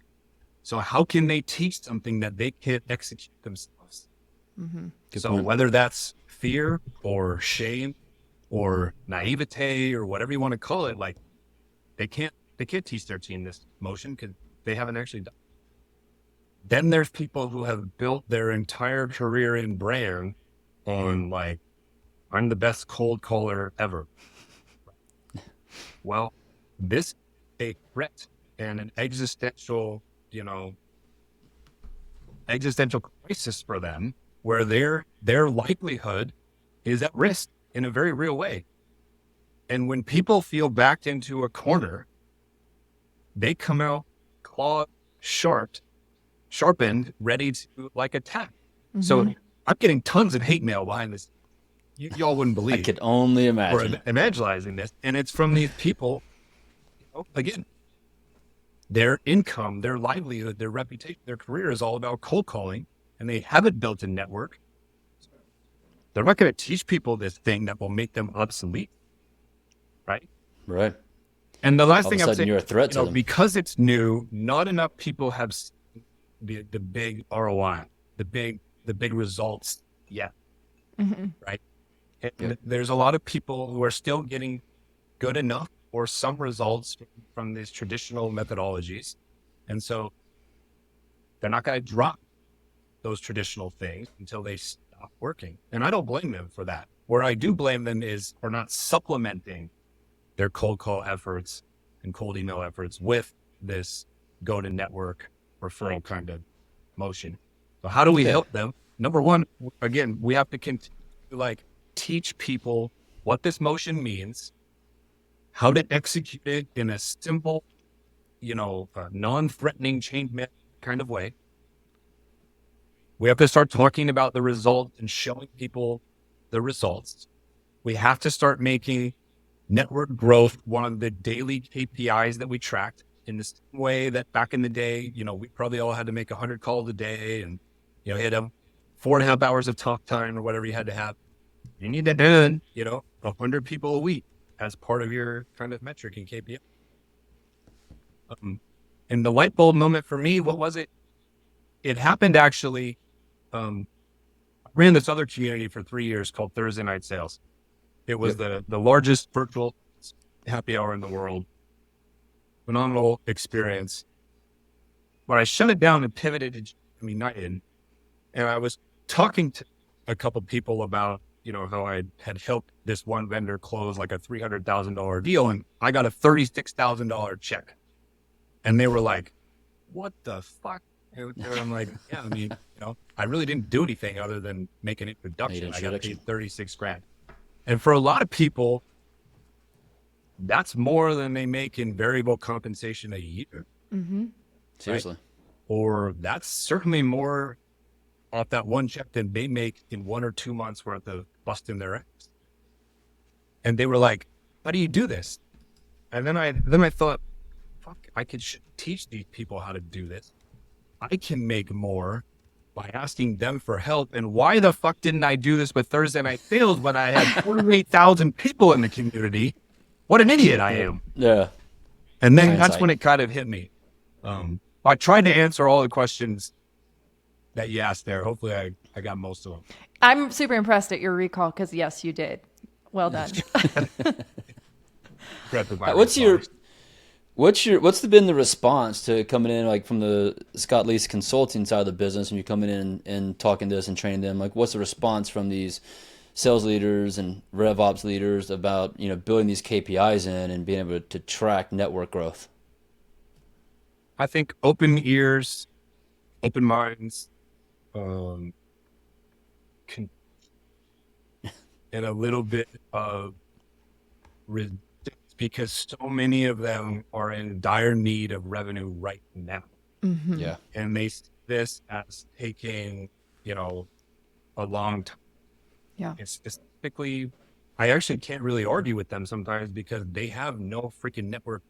So how can they teach something that they can't execute themselves? Good So point. whether that's fear or shame or naivete or whatever you want to call it, like they can't teach their team this motion because they haven't actually done. Then there's people who have built their entire career and brand on like, I'm the best cold caller ever. Well, this is a threat and an existential crisis for them, where their livelihood is at risk in a very real way. And when people feel backed into a corner, they come out clawed, sharpened, ready to like attack. So I'm getting tons of hate mail behind this. Y'all wouldn't I believe. could only Or imagine. evangelizing this, and it's from these people. Again, their income, their livelihood, their reputation, their career is all about cold calling, and they haven't built a network. They're not going to teach people this thing that will make them obsolete, right? Right. And the last All of a thing I'm sudden, saying, you're a threat to them. because it's new, not enough people have seen the big ROI, the big results yet, right? And Yep. there's a lot of people who are still getting good enough or some results from these traditional methodologies. And so they're not going to drop those traditional things until they stop working. And I don't blame them for that. Where I do blame them is for not supplementing their cold call efforts and cold email efforts with this go to network referral kind of motion. So how do we Okay. help them? Number one, again, we have to continue to like teach people what this motion means, how to execute it in a simple, non-threatening change kind of way. We have to start talking about the results and showing people the results. We have to start making network growth one of the daily KPIs that we tracked, in the same way that back in the day, we probably all had to make 100 calls a day and, hit them 4.5 hours of talk time or whatever you had to have. You need to do, 100 people a week as part of your kind of metric and KPI. And the light bulb moment for me, what was it? It happened actually. I ran this other community for 3 years called Thursday Night Sales. It was Yep. the largest virtual happy hour in the world. Phenomenal experience. But I shut it down and pivoted to United. And I was talking to a couple people about, how I had helped this one vendor close like a $300,000 deal. And I got a $36,000 check. And they were like, what the fuck? And I'm like, yeah, I really didn't do anything other than make an Made introduction. I got introduction. paid 36 grand. And for a lot of people, that's more than they make in variable compensation a year. Mm-hmm. Seriously. Right? Or that's certainly more off that one check than they make in 1 or 2 months worth of busting their ass. And they were like, how do you do this? And then I thought, fuck, I could teach these people how to do this. I can make more by asking them for help. And why the fuck didn't I do this with Thursday Night Sales when I had 48,000 people in the community? What an idiot I am. Yeah. And then that's Hindsight. when it kind of hit me. I tried to answer all the questions that you asked there. Hopefully I got most of them. I'm super impressed at your recall because yes, you did. Well done. What's been the response to coming in like from the Scott Leese consulting side of the business, and you're coming in and talking to us and training them? Like, what's the response from these sales leaders and rev ops leaders about building these KPIs in and being able to track network growth? I think open ears, open minds, and a little bit of resistance, because so many of them are in dire need of revenue right now. Mm-hmm. Yeah. And they see this as taking, a long time. Yeah. It's specifically, I actually can't really argue with them sometimes because they have no freaking network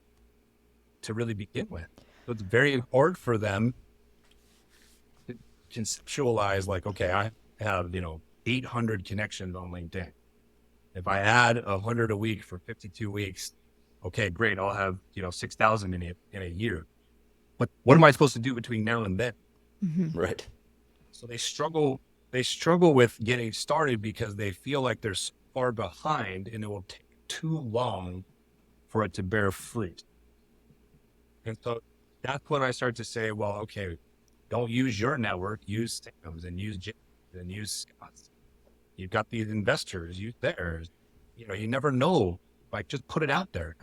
to really begin with. So it's very hard for them to conceptualize like, okay, I have, 800 connections on LinkedIn. If I add 100 a week for 52 weeks, okay, great. I'll have, 6,000 in a year. But what am I supposed to do between now and then? Mm-hmm. Right. So they struggle with getting started because they feel like they're so far behind and it will take too long for it to bear fruit. And so that's when I start to say, well, okay, don't use your network, use Sam's and use Jim's and use Scott's. You've got these investors, use theirs. You never know. Like, just put it out there.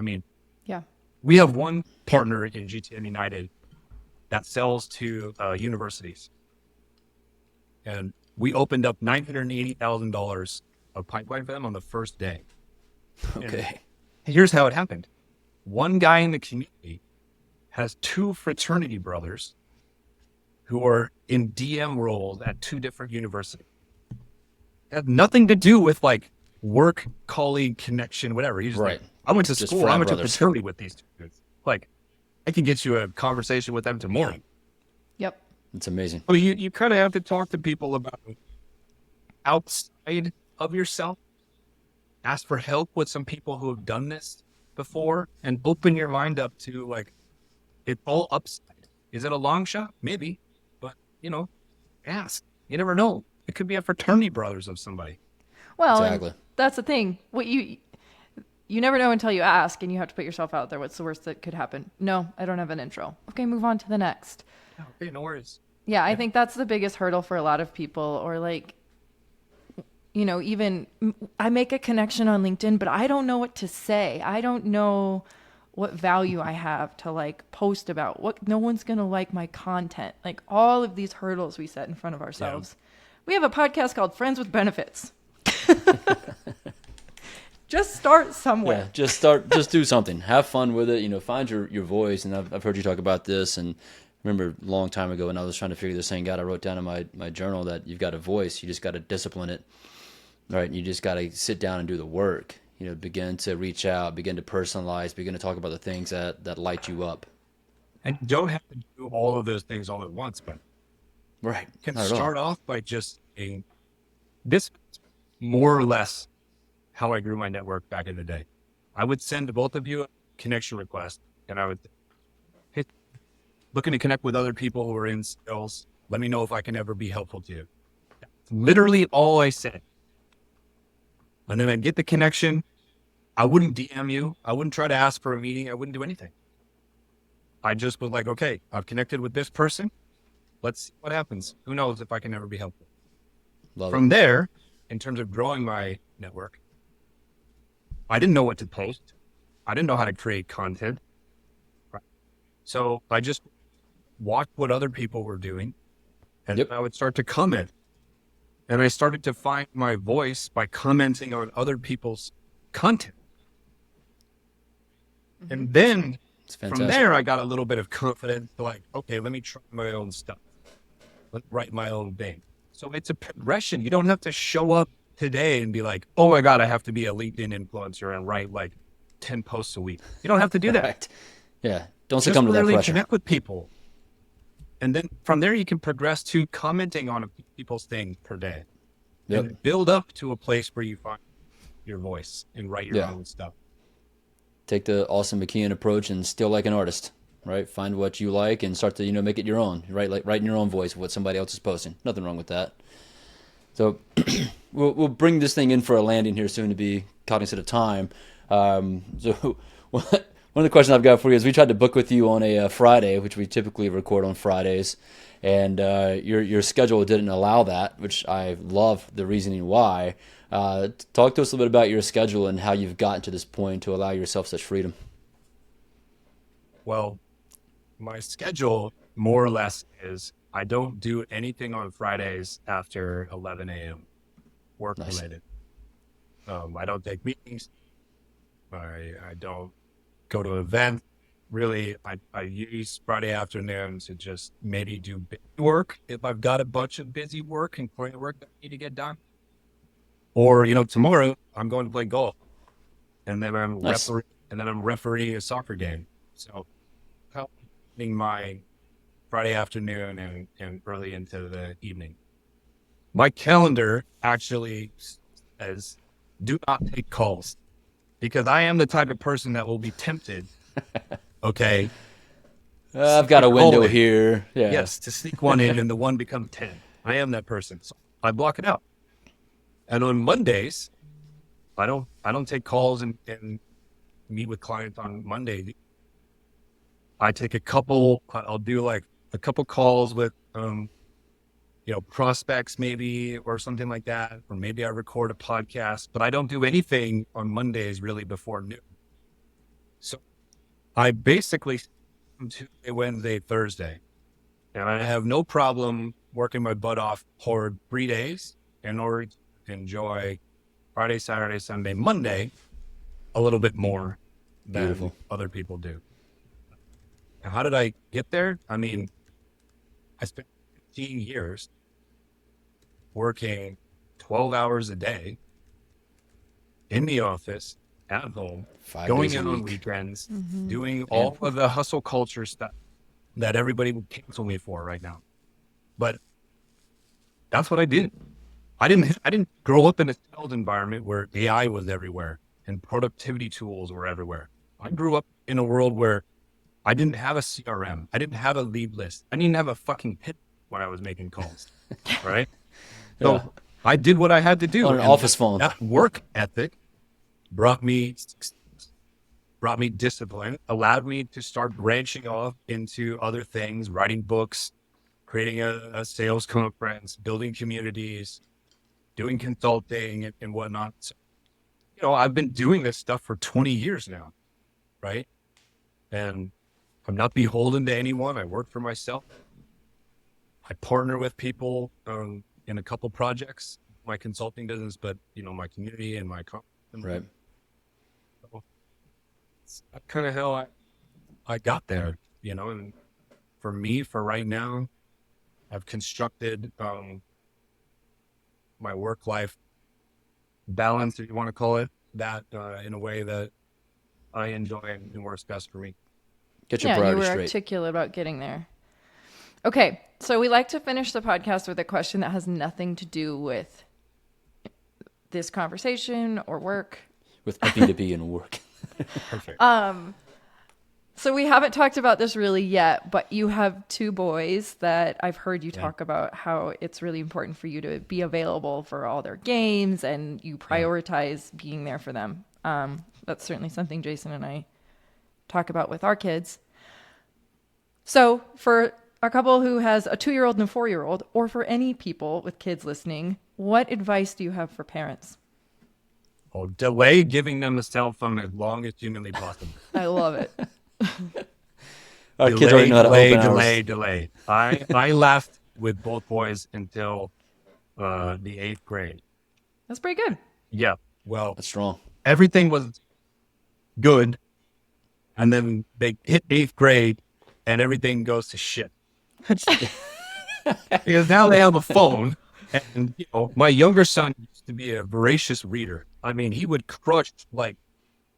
Yeah. We have one partner in GTM United that sells to universities. And we opened up $980,000 of pipeline for them on the first day. Okay. And here's how it happened. One guy in the community has 2 fraternity brothers who are in DM roles at 2 different universities. It had nothing to do with like work, colleague, connection, whatever. He's just Right. like, I went to Just school. I frat went to brothers. fraternity with these 2 dudes. Like, I can get you a conversation with them tomorrow. Yep. It's amazing. So you kind of have to talk to people about outside of yourself. Ask for help with some people who have done this before and open your mind up to like, it's all upside. Is it a long shot? Maybe. But, ask. You never know. It could be a fraternity brothers of somebody. Well, Exactly. and that's the thing. What you never know until you ask, and you have to put yourself out there. What's the worst that could happen? No, I don't have an intro. Okay, move on to the next. Okay, no worries. Yeah, I think that's the biggest hurdle for a lot of people, or like, even I make a connection on LinkedIn, but I don't know what to say. I don't know what value I have to like post about, what no one's going to like my content. Like all of these hurdles we set in front of ourselves. We have a podcast called Friends with Benefits. Just start somewhere. Yeah, just do something. Have fun with it. You know, find your voice. And I've heard you talk about this. And I remember a long time ago when I was trying to figure this thing out, I wrote down in my journal that you've got a voice. You just got to discipline it, right? You just got to sit down and do the work. You know, begin to reach out, begin to personalize, begin to talk about the things that light you up. And you don't have to do all of those things all at once, but Right. you can Not at all. start off by just saying, this is more or less how I grew my network back in the day. I would send to both of you a connection request, and I would hit, looking to connect with other people who are in sales. Let me know if I can ever be helpful to you. That's literally all I said. And then I'd get the connection. I wouldn't DM you. I wouldn't try to ask for a meeting. I wouldn't do anything. I just was like, okay, I've connected with this person. Let's see what happens. Who knows if I can ever be helpful. Love From it. there, in terms of growing my network, I didn't know what to post. I didn't know how to create content. Right? So I just watched what other people were doing, and Yep. I would start to comment. And I started to find my voice by commenting on other people's content. And then It's from fantastic. there, I got a little bit of confidence to like, okay, let me try my own stuff. Let me write my own thing. So it's a progression. You don't have to show up today and be like, oh my God, I have to be a LinkedIn influencer and write like 10 posts a week. You don't have to do that. Right. Yeah. Don't Just succumb to that really pressure. connect with people. And then from there, you can progress to commenting on people's things per day. Yep. And build up to a place where you find your voice and write your Yeah. own stuff. Take the Austin McKeon approach and still like an artist, right? Find what you like and start to, you know, make it your own, right? Like write in your own voice what somebody else is posting. Nothing wrong with that. So we'll bring this thing in for a landing here soon to be cognizant of time. So one of the questions I've got for you is we tried to book with you on a Friday, which we typically record on Fridays, and your schedule didn't allow that, which I love the reasoning why. Talk to us a little bit about your schedule and how you've gotten to this point to allow yourself such freedom. Well, my schedule more or less is I don't do anything on Fridays after 11 a.m. work Nice. related. I don't take meetings. I don't go to events. Really, I use Friday afternoon to just maybe do busy work if I've got a bunch of busy work and client work that I need to get done. Or, you know, tomorrow I'm going to play golf, and then Nice. I'm refereeing a soccer game. So, helping my Friday afternoon and early into the evening. My calendar actually says, "Do not take calls," because I am the type of person that will be tempted. Okay, I've got a window in. here. Yeah. Yes, to sneak one in and the one becomes 10. I am that person, so I block it out. And on Mondays, I don't take calls and meet with clients on Monday. I take I'll do like a couple calls with, prospects maybe, or something like that. Or maybe I record a podcast, but I don't do anything on Mondays really before noon. So I basically Tuesday, Wednesday, Thursday, and I have no problem working my butt off for 3 days in order to enjoy Friday, Saturday, Sunday, Monday a little bit more than Beautiful. other people do. Now, how did I get there? I mean, I spent 15 years working 12 hours a day in the office, at home, 5 going days a in on week. weekends, doing all of the hustle culture stuff that everybody would cancel me for right now. But that's what I did. I didn't grow up in a sales environment where AI was everywhere and productivity tools were everywhere. I grew up in a world where I didn't have a CRM. I didn't have a lead list. I didn't have a fucking hit when I was making calls, right? So Yeah. I did what I had to do. On an And office phone. that work ethic brought me discipline, allowed me to start branching off into other things, writing books, creating a sales conference, building communities, doing consulting and whatnot. So, I've been doing this stuff for 20 years now, right? and I'm not beholden to anyone. I work for myself. I partner with people in a couple projects, my consulting business, but my community and my Right. so it's kind of how I got there, and for me, for right now, I've constructed my work-life balance, if you want to call it that, in a way that I enjoy and works best for me. Get your Yeah, you priorities were straight. articulate about getting there. Okay, so we like to finish the podcast with a question that has nothing to do with this conversation or work. With B2B and work. Perfect. So we haven't talked about this really yet, but you have two boys that I've heard you talk about how it's really important for you to be available for all their games and you prioritize being there for them. That's certainly something Jason and I talk about with our kids. So for a couple who has a 2-year-old and a 4-year-old, or for any people with kids listening, what advice do you have for parents? Oh, delay giving them a cell phone as long as humanly possible. I love it. Our kids already know how to open delay. I left with both boys until the 8th grade. That's pretty good. Yeah. Well, That's strong. everything was good, and then they hit 8th grade, and everything goes to shit. Because now they have a phone, and my younger son used to be a voracious reader. I mean, he would crush like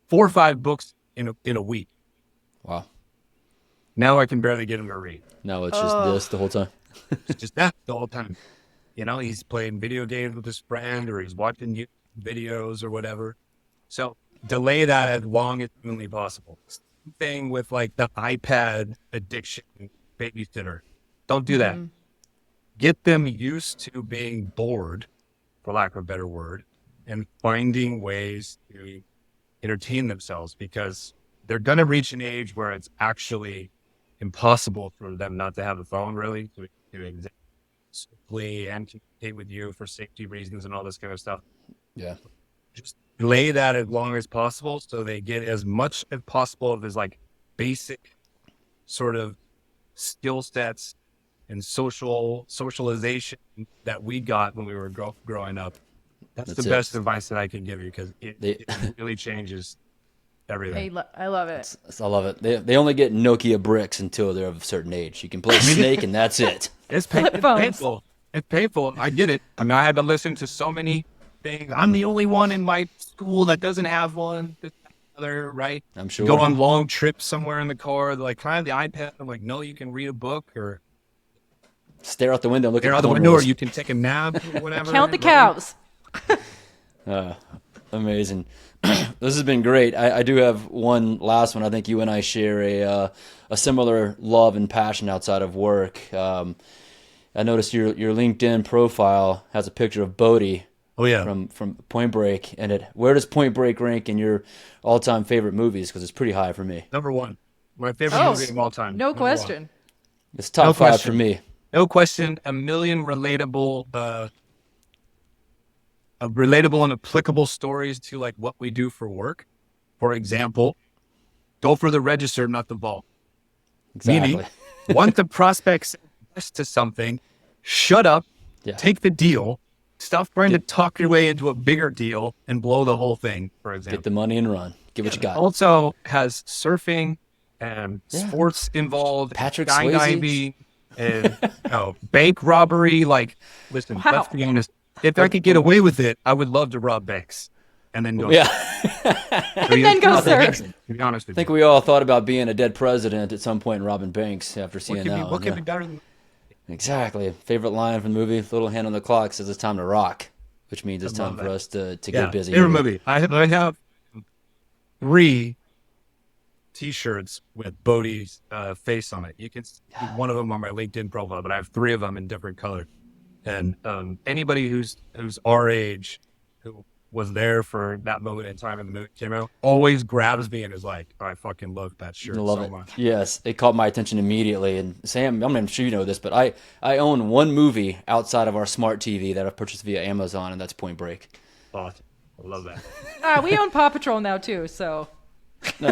4 or 5 books in a week. Wow. Now I can barely get him to read. No, it's just this the whole time. It's just that the whole time. He's playing video games with his friend, or he's watching YouTube videos or whatever. So delay that as long as humanly possible. Same thing with like the iPad addiction babysitter. Don't do that. Get them used to being bored, for lack of a better word, and finding ways to entertain themselves, because they're going to reach an age where it's actually impossible for them not to have a phone, really, to exist safely and communicate with you for safety reasons and all this kind of stuff. Yeah. Just delay that as long as possible so they get as much as possible of this like basic sort of skill sets and socialization that we got when we were growing up. That's the best advice that I can give you, because it really changes everything. I love it. I love it. They only get Nokia bricks until they're of a certain age. You can play Snake and that's it. It's painful. It's painful. I get it. I mean, I had to listen to so many things. I'm the only one in my school that doesn't have one. Other, right? I'm sure. Go on long trips somewhere in the car. They're like, can I have the iPad? I'm like, no, you can read a book or stare out the window and look stare at out the window, or you can take a nap or whatever. Count the cows. Amazing. This has been great. I do have one last one. I think you and I share a similar love and passion outside of work. I noticed your LinkedIn profile has a picture of Bodie. Oh yeah, from Point Break, and where does Point Break rank in your all-time favorite movies? Because it's pretty high for me. number 1, my favorite movie of all time. No question. It's top 5 for me. No question. A million relatable and applicable stories to like what we do for work. For example, go for the register, not the vault. Exactly. Meaning, once the prospect says yes to something, shut up, take the deal, stop trying to talk your way into a bigger deal and blow the whole thing, for example. Get the money and run. Get what you got. Also has surfing and sports involved, Patrick skydiving, and bank robbery. Like, listen, let's be honest. If I could get away with it, I would love to rob banks and then go. And then go surf. To be honest with I think we all thought about being a dead president at some point and robbing banks after seeing that. What could be better than Exactly. Favorite line from the movie, Little Hand on the Clock, says it's time to rock, which means it's time for us to get busy. Favorite movie. I have 3 T-shirts with Bodie's face on it. You can see one of them on my LinkedIn profile, but I have 3 of them in different colors. And anybody who's our age, who was there for that moment in time when the movie came out, always grabs me and is like, I fucking love that shirt so much. Yes, it caught my attention immediately. And Sam, I'm not sure you know this, but I own one movie outside of our smart TV that I've purchased via Amazon, and that's Point Break. Awesome. I love that. We own Paw Patrol now too, so. No,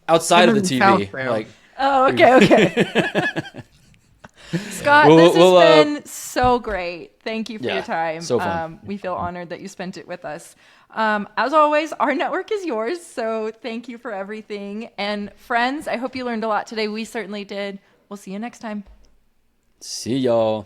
outside of the TV. Southbound. Like, Oh, okay. Scott, We'll- this has we'll, been so great. Thank you for Yeah, your time. so fun. We feel honored that you spent it with us. As always, our network is yours, so thank you for everything. And friends, I hope you learned a lot today. We certainly did. We'll see you next time. see y'all.